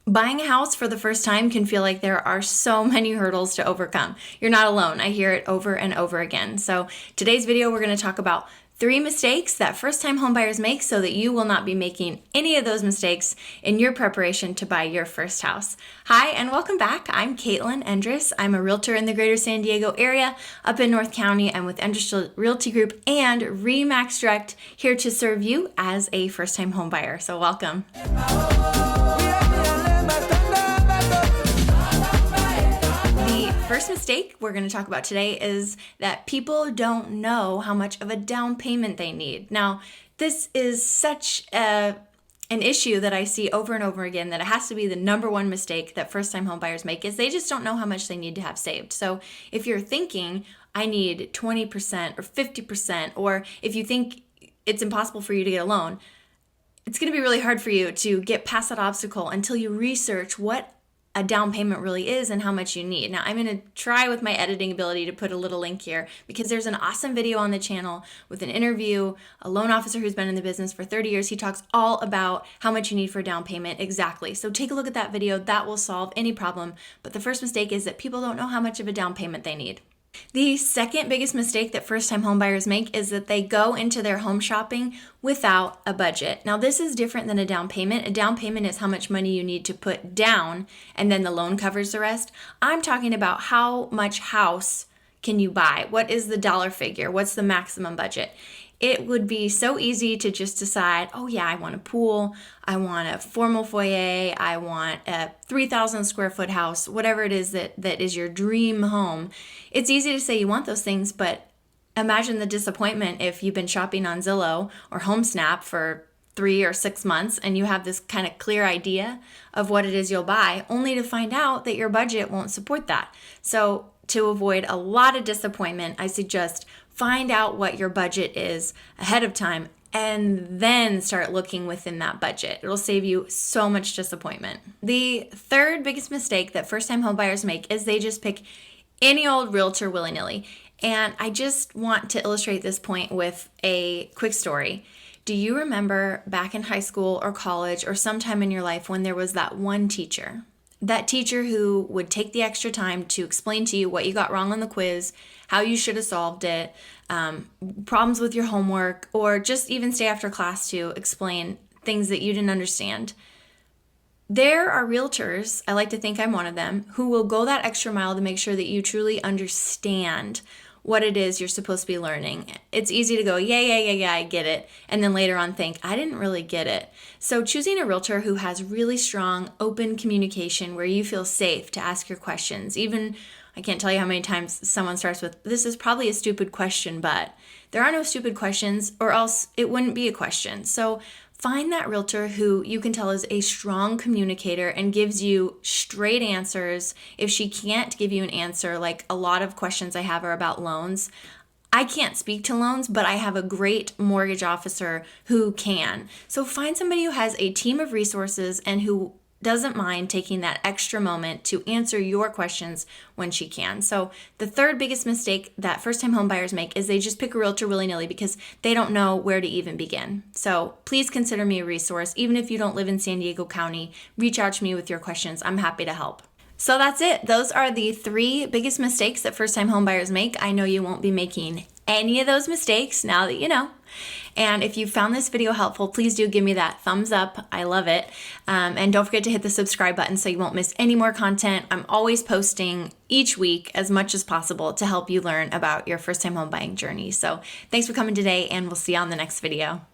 Buying a house for the first time can feel like there are so many hurdles to overcome. You're not alone. I hear it over and over again. So today's video, we're going to talk about 3 mistakes that first-time homebuyers make so that you will not be making any of those mistakes in your preparation to buy your first house. Hi, and welcome back. I'm Kaitlin Endres. I'm a realtor in the greater San Diego area up in North County. I'm with Endres Realty Group and RE/MAX Direct, here to serve you as a first-time homebuyer. So welcome. First mistake we're going to talk about today is that people don't know how much of a down payment they need. Now, this is such an issue that I see over and over again that it has to be the number one mistake that first-time homebuyers make is they just don't know how much they need to have saved. So if you're thinking, I need 20% or 50%, or if you think it's impossible for you to get a loan, it's going to be really hard for you to get past that obstacle until you research what a down payment really is and how much you need. Now, I'm going to try with my editing ability to put a little link here because there's an awesome video on the channel with an interview, a loan officer who's been in the business for 30 years. He talks all about how much you need for a down payment exactly. So take a look at that video. That will solve any problem. But the first mistake is that people don't know how much of a down payment they need. The second biggest mistake that first-time homebuyers make is that they go into their home shopping without a budget. Now, this is different than a down payment. A down payment is how much money you need to put down, and then the loan covers the rest. I'm talking about how much house can you buy? What is the dollar figure? What's the maximum budget? It would be so easy to just decide, oh yeah, I want a pool, I want a formal foyer, I want a 3,000 square foot house, whatever it is that is your dream home. It's easy to say you want those things, but imagine the disappointment if you've been shopping on Zillow or HomeSnap for 3 or 6 months and you have this kind of clear idea of what it is you'll buy, only to find out that your budget won't support that. So to avoid a lot of disappointment, I suggest find out what your budget is ahead of time and then start looking within that budget. It'll save you so much disappointment. The third biggest mistake that first-time homebuyers make is they just pick any old realtor willy-nilly. And I just want to illustrate this point with a quick story. Do you remember back in high school or college or sometime in your life when there was that one teacher? That teacher who would take the extra time to explain to you what you got wrong on the quiz, how you should have solved it, problems with your homework, or just even stay after class to explain things that you didn't understand. There are realtors, I like to think I'm one of them, who will go that extra mile to make sure that you truly understand what it is you're supposed to be learning. It's easy to go, yeah, I get it. And then later on think, I didn't really get it. So choosing a realtor who has really strong, open communication where you feel safe to ask your questions. Even, I can't tell you how many times someone starts with, this is probably a stupid question, but there are no stupid questions or else it wouldn't be a question. So find that realtor who you can tell is a strong communicator and gives you straight answers. If she can't give you an answer, like a lot of questions I have are about loans. I can't speak to loans, but I have a great mortgage officer who can. So find somebody who has a team of resources and who doesn't mind taking that extra moment to answer your questions when she can. So the third biggest mistake that first-time homebuyers make is they just pick a realtor willy-nilly because they don't know where to even begin. So please consider me a resource. Even if you don't live in San Diego County, reach out to me with your questions. I'm happy to help. So that's it. Those are the 3 biggest mistakes that first-time homebuyers make. I know you won't be making any of those mistakes now that you know. And if you found this video helpful, please do give me that thumbs up. I love it. And don't forget to hit the subscribe button so you won't miss any more content. I'm always posting each week as much as possible to help you learn about your first-time home buying journey. So thanks for coming today, and we'll see you on the next video.